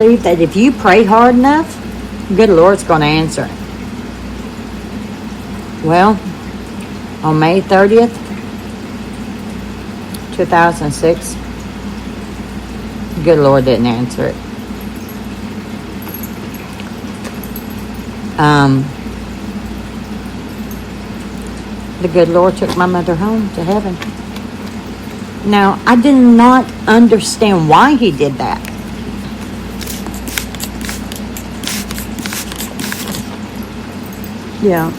believe that if you pray hard enough, good Lord's going to answer it. Well, on May 30th, 2006, good Lord didn't answer it. The good Lord took my mother home to heaven. Now, I did not understand why he did that. Yeah.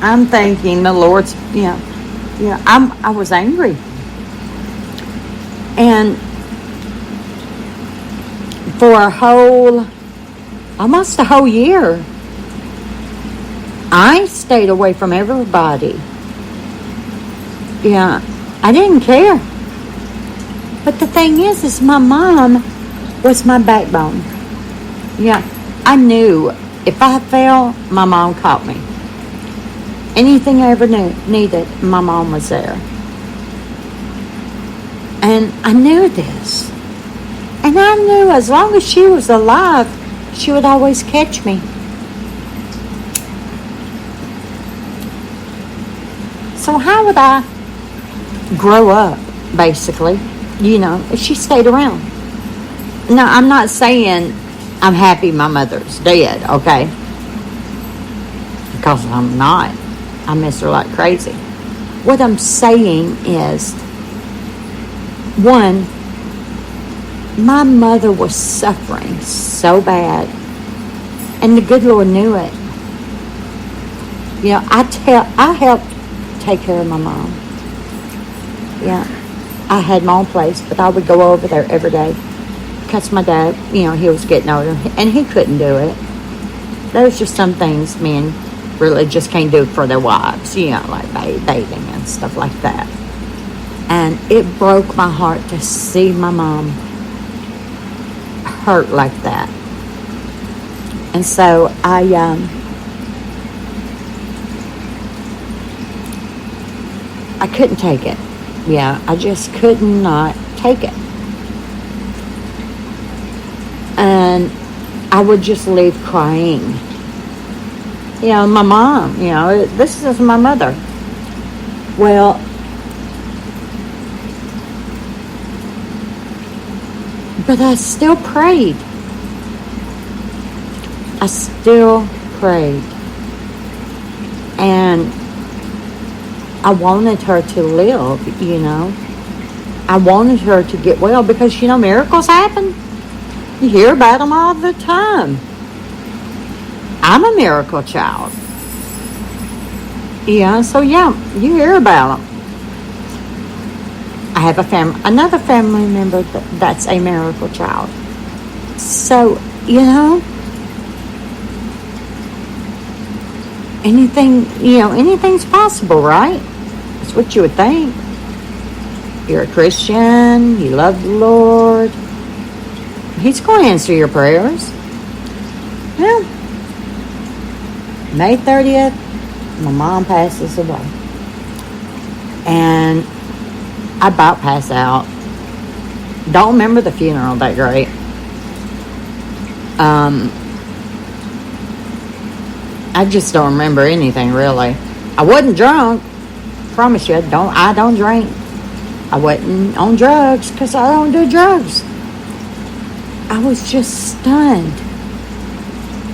I'm thinking the Lord's, I was angry. And for almost a whole year, I stayed away from everybody. Yeah, I didn't care. But the thing is my mom was my backbone. Yeah, I knew if I fell, my mom caught me. Anything I ever needed, my mom was there. And I knew this. And I knew as long as she was alive, she would always catch me. So how would I grow up, basically, if she stayed around? Now, I'm not saying I'm happy my mother's dead, okay? Because I'm not. I miss her like crazy. What I'm saying is, one, my mother was suffering so bad, and the good Lord knew it. I helped take care of my mom. Yeah, I had my own place, but I would go over there every day because my dad, he was getting older, and he couldn't do it. There's just some things men really just can't do for their wives, like bathing and stuff like that. And it broke my heart to see my mom hurt like that. And so I couldn't take it. Yeah, I just could not take it. And I would just leave crying. My mom, this is my mother. Well, but I still prayed. And I wanted her to live, I wanted her to get well because, miracles happen. You hear about them all the time. I'm a miracle child. So you hear about them. I have another family member that's a miracle child. So, anything's possible, right? That's what you would think. You're a Christian, you love the Lord. He's going to answer your prayers. Well, May 30th, my mom passes away. And I about passed out. Don't remember the funeral that great. I just don't remember anything really. I wasn't drunk. Promise you, I don't drink. I wasn't on drugs because I don't do drugs. I was just stunned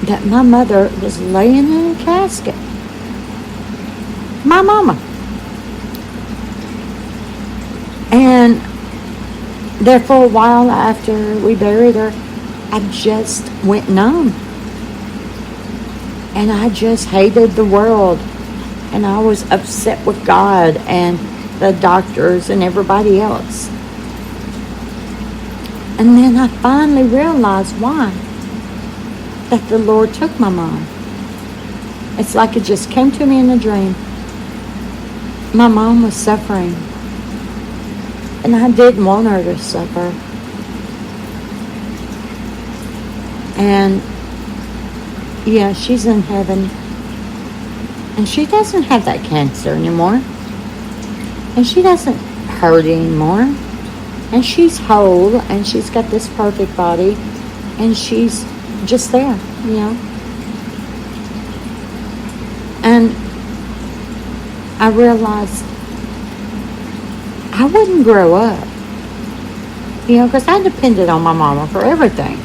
that my mother was laying in a casket. My mama. And there for a while after we buried her, I just went numb. And I just hated the world. And I was upset with God and the doctors and everybody else. And then I finally realized why. That the Lord took my mom. It's like it just came to me in a dream. My mom was suffering. And I didn't want her to suffer. And she's in heaven. And she doesn't have that cancer anymore. And she doesn't hurt anymore. And she's whole. And she's got this perfect body. And she's just there, And I realized I wouldn't grow up, because I depended on my mama for everything.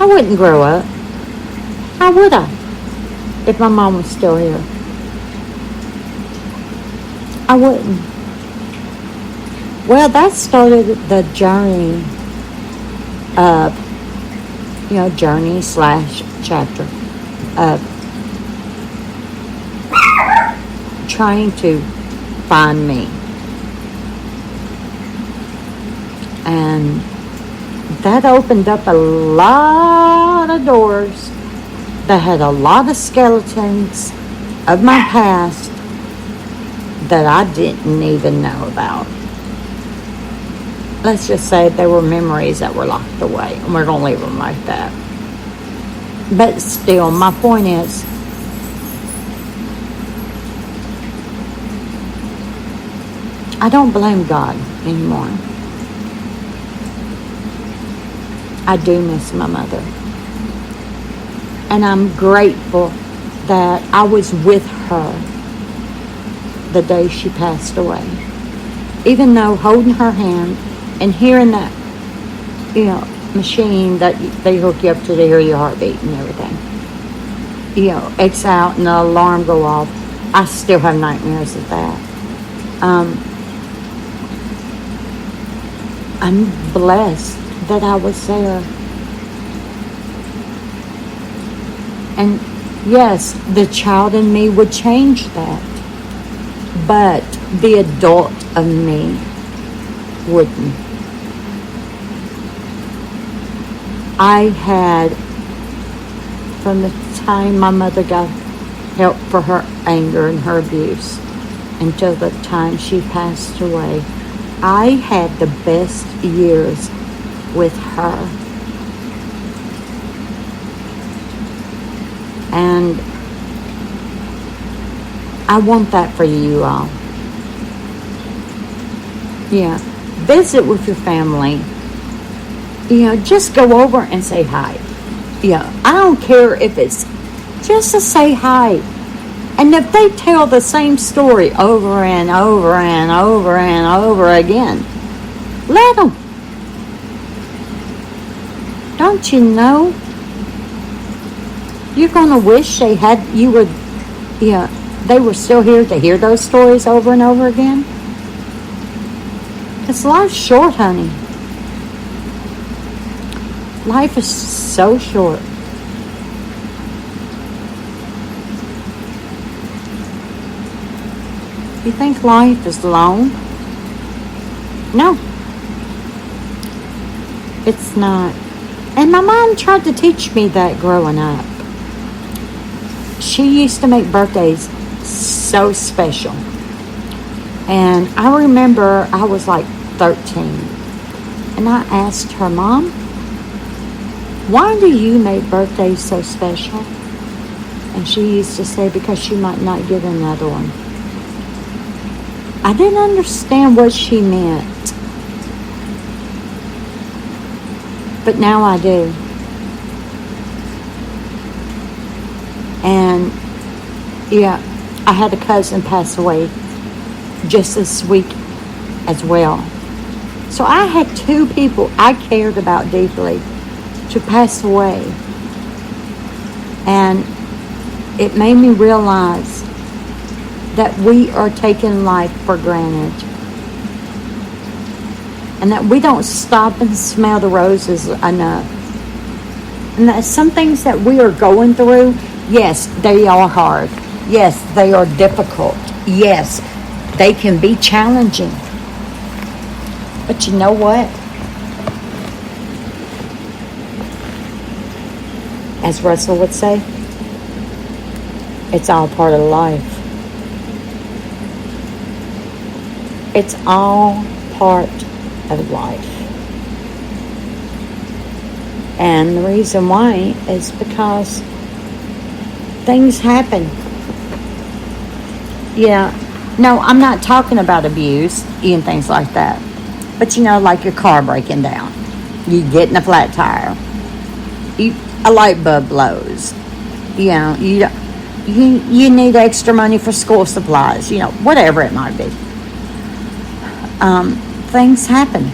I wouldn't grow up. How would I? If my mom was still here. I wouldn't. Well, that started the journey of, journey / chapter of trying to find me. And that opened up a lot of doors that had a lot of skeletons of my past that I didn't even know about. Let's just say there were memories that were locked away, and we're going to leave them like that. But still, my point is, I don't blame God anymore. I do miss my mother. And I'm grateful that I was with her the day she passed away. Even though holding her hand and hearing that, machine that they hook you up to hear your heartbeat and everything, X out and the alarm go off, I still have nightmares of that. I'm blessed that I was there. And yes, the child in me would change that. But the adult of me wouldn't. I had, from the time my mother got help for her anger and her abuse until the time she passed away, I had the best years with her. And I want that for you all. Yeah. Visit with your family. Just go over and say hi. I don't care if it's just to say hi. And if they tell the same story over and over and over and over again, let them. Don't you know? You're going to wish they were still here to hear those stories over and over again. Because life's short, honey. Life is so short. You think life is long? No. It's not. And my mom tried to teach me that growing up. She used to make birthdays so special. And I remember I was like 13. And I asked her, Mom, why do you make birthdays so special? And she used to say, because she might not get another one. I didn't understand what she meant. But now I do. And I had a cousin pass away just this week as well. So I had two people I cared about deeply to pass away. And it made me realize that we are taking life for granted. And that we don't stop and smell the roses enough. And that some things that we are going through, yes, they are hard. Yes, they are difficult. Yes, they can be challenging. But you know what? As Russell would say, it's all part of life. It's all part of life. And the reason why is because things happen. No, I'm not talking about abuse and things like that. But like your car breaking down, you get in a flat tire, a light bulb blows, you need extra money for school supplies, whatever it might be. Things happen.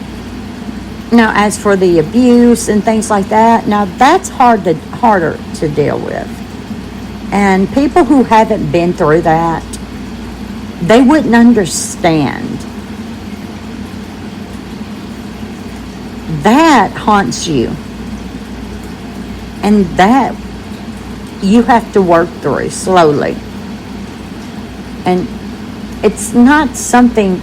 Now, as for the abuse and things like that, now that's harder to deal with. And people who haven't been through that, they wouldn't understand. That haunts you. And that you have to work through slowly. And it's not something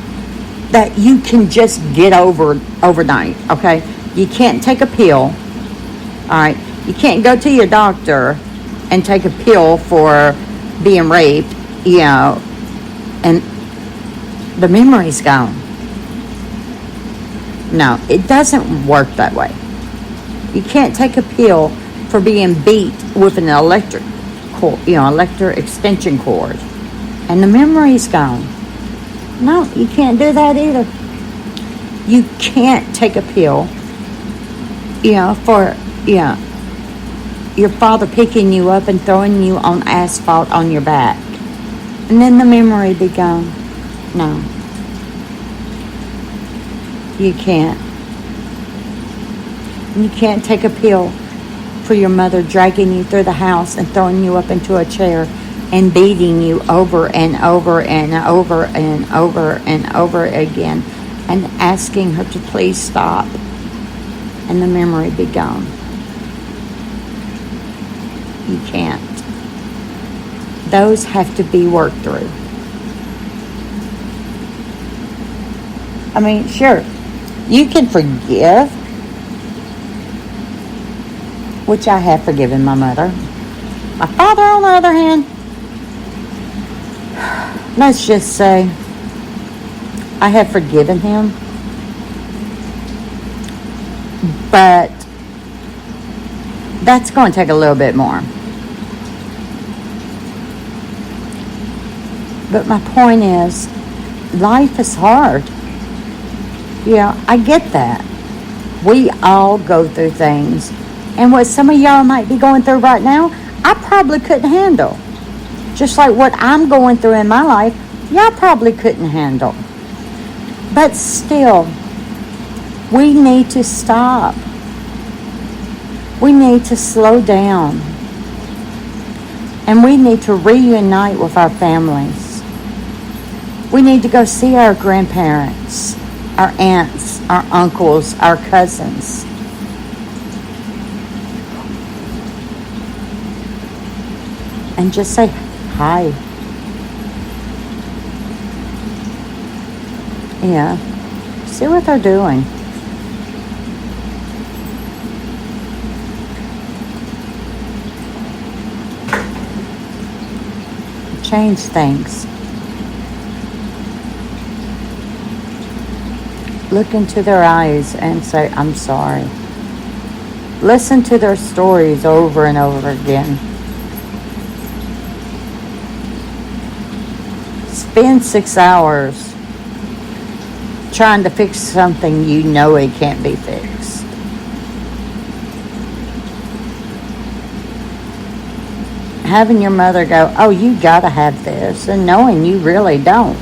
that you can just get over overnight, okay? You can't take a pill, all right? You can't go to your doctor and take a pill for being raped, and the memory's gone. No, it doesn't work that way. You can't take a pill for being beat with an electric extension cord, and the memory's gone. No, you can't do that either. You can't take a pill, for your father picking you up and throwing you on asphalt on your back, and then the memory be gone. No, you can't. You can't take a pill for your mother dragging you through the house and throwing you up into a chair and beating you over and over and over and over and over again and asking her to please stop, and the memory be gone. You can't. Those have to be worked through. I mean, sure, you can forgive, which I have forgiven my mother. My father, on the other hand, let's just say I have forgiven him, but that's going to take a little bit more. But my point is, life is hard. I get that. We all go through things. And what some of y'all might be going through right now, I probably couldn't handle. Just like what I'm going through in my life, y'all probably couldn't handle. But still, we need to stop. We need to slow down. And we need to reunite with our families. We need to go see our grandparents, our aunts, our uncles, our cousins. And just say hi. See what they're doing. Change things. Look into their eyes and say, I'm sorry. Listen to their stories over and over again. Spend 6 hours trying to fix something you know it can't be fixed. Having your mother go, oh, you gotta have this, and knowing you really don't.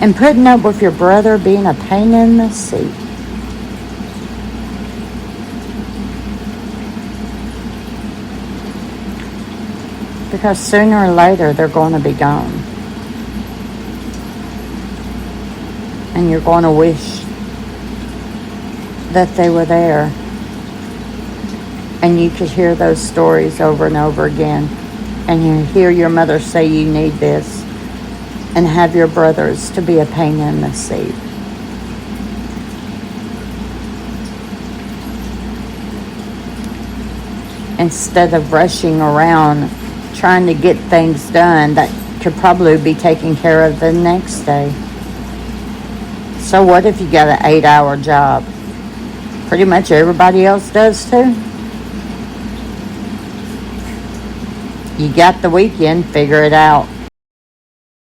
And putting up with your brother being a pain in the seat. Because sooner or later, they're going to be gone. And you're going to wish that they were there. And you could hear those stories over and over again. And you hear your mother say you need this. And have your brothers to be a pain in the seat. Instead of rushing around trying to get things done that could probably be taken care of the next day. So what if you got an 8-hour job? Pretty much everybody else does too. You got the weekend, figure it out.